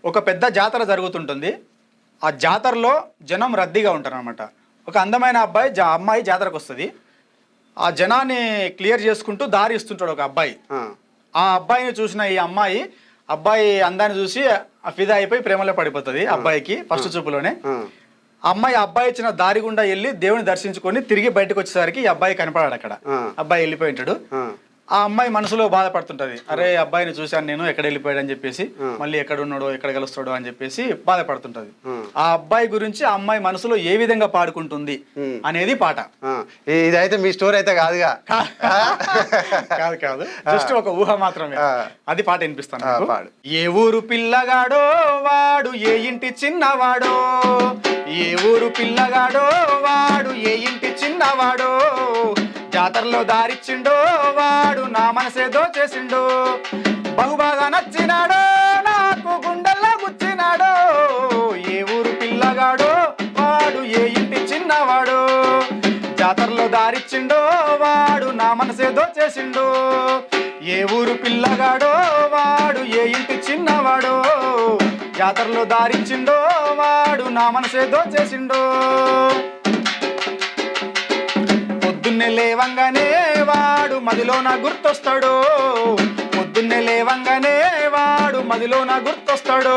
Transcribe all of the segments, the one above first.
ఒక పెద్ద జాతర జరుగుతుంటుంది. ఆ జాతరలో జనం రద్దీగా ఉంటారనమాట. ఒక అందమైన అమ్మాయి జాతరకు వస్తుంది. ఆ జనాన్ని క్లియర్ చేసుకుంటూ దారి ఇస్తుంటాడు ఒక అబ్బాయి. ఆ అబ్బాయిని చూసిన ఈ అబ్బాయి అందాన్ని చూసి ఫిదా అయిపోయి ప్రేమలో పడిపోతుంది అబ్బాయికి ఫస్ట్ చూపులోనే. అబ్బాయి ఇచ్చిన దారి గుండా వెళ్ళి దేవుని దర్శించుకొని తిరిగి బయటకు వచ్చేసరికి ఈ అబ్బాయి కనపడాడు. అక్కడ అబ్బాయి వెళ్ళిపోయి ఉంటాడు. ఆ అమ్మాయి మనసులో బాధపడుతుంటది. అరే అబ్బాయిని చూశాను నేను, ఎక్కడ వెళ్ళిపోయాడు అని చెప్పేసి, మళ్ళీ ఎక్కడ ఉన్నాడో ఎక్కడ కలుస్తాడో అని చెప్పేసి బాధపడుతుంటది. ఆ అబ్బాయి గురించి ఆ అమ్మాయి మనసులో ఏ విధంగా పాడుకుంటుంది అనేది పాట. ఇదైతే మీ స్టోరీ అయితే కాదుగా? కాదు, జస్ట్ ఒక ఊహ మాత్రమే. అది పాట వినిపిస్తాను. ఏ ఊరు పిల్లగాడో వాడు, ఏ ఇంటి చిన్నవాడో, ఏ ఊరు పిల్లగాడో వాడు, ఏ ఇంటి చిన్నవాడో, జాతరలో దారిచ్చిండో వాడు, నా మనసేదో చేసిండో, బహుబాగా నచ్చినాడో, నాకు గుండెల్లో గుచ్చినాడో, ఏ ఊరు పిల్లగాడో వాడు, ఏ ఇంటి చిన్నవాడో, జాతరలో దారిచ్చిండో వాడు, నా మనసేదో చేసిండో, ఏ ఊరు పిల్లగాడో వాడు, ఏ ఇంటి చిన్నవాడో, జాతరలో దారిచ్చిండో వాడు, నా మనసేదో చేసిండో. పొద్దున్నే లేవంగానే వాడు మదిలో నా గుర్తొస్తాడు, పొద్దున్నే లేవంగానే వాడు మదిలో నా గుర్తొస్తాడు,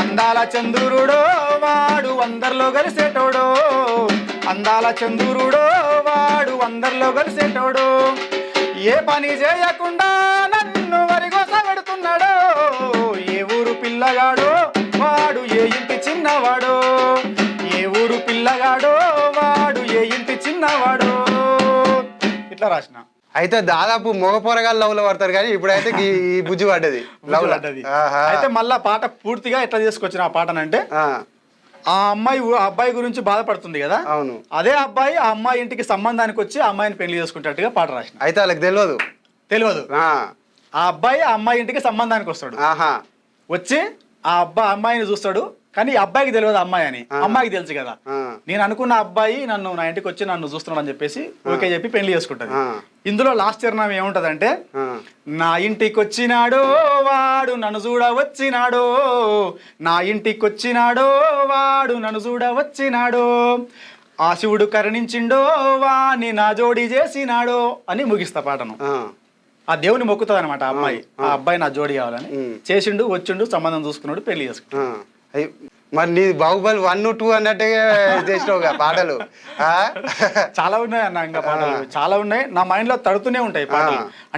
అందాల చంద్రుడో వాడు అందరిలో కలిసేటోడు, అందాల చంద్రుడో వాడు అందరిలో కలిసేటోడు, ఏ పని చేయకుండా నన్ను వరిగోసగడుతున్నాడో, ఏ ఊరు పిల్లగాడో వాడు, ఏ ఇంటి చిన్నవాడో, ఏ ఊరు పిల్లగాడో వాడు, ఏ ఇంటి చిన్నవాడో. ఇట్లా రాసిన. అయితే దాదాపు మగ పోరగాళ్ళు లవ్ లో పడతారు, కానీ ఇప్పుడైతే ఈ బుజ్జి పడ్డది. అయితే మళ్ళా పాట పూర్తిగా ఎట్లా చేసుకొచ్చిన ఆ పాటనంటే, ఆ అబ్బాయి గురించి బాధపడుతుంది కదా, అవును, అదే అబ్బాయి ఆ అమ్మాయి ఇంటికి సంబంధానికి వచ్చి ఆ అమ్మాయిని పెళ్లి చేసుకుంటట్టుగా పాట రాసిన. అయితే వాళ్ళకి తెలియదు ఆ అబ్బాయి ఆ అమ్మాయి ఇంటికి సంబంధానికి వస్తాడు. వచ్చి ఆ అమ్మాయిని చూస్తాడు, కానీ అబ్బాయికి తెలియదు అమ్మాయి అని. అమ్మాయికి తెలుసు కదా, నేను అనుకున్న అబ్బాయి నా ఇంటికి వచ్చి నన్ను చూస్తున్నాడు అని చెప్పేసి ఓకే చెప్పి పెళ్లి చేసుకుంటది. ఇందులో లాస్ట్ చిరునామా ఏముంటదంటే, నా ఇంటికి వచ్చినాడో వాడు, నన్ను చూడ వచ్చినాడో, నా ఇంటికి వచ్చినాడో వాడు, నన్ను చూడ వచ్చినాడో, ఆ శివుడు కరుణించిండో వాణ్ణి నా జోడి చేసినాడో అని ముగిస్తా పాటను. ఆ దేవుని మొక్కుతుంది అనమాట ఆ అమ్మాయి. ఆ అబ్బాయి నా జోడి కావాలని చేసిండు, వచ్చిండు, సంబంధం చూసుకున్నాడు, పెళ్లి చేసుకున్నాడు. మరి నీ బాహుబలి 1, 2 అన్నట్టుగా చేసినావుగా పాటలు. చాలా ఉన్నాయి అన్న, ఇంకా పాటలు చాలా ఉన్నాయి నా మైండ్ లో తడుతూనే ఉంటాయి పాటలు.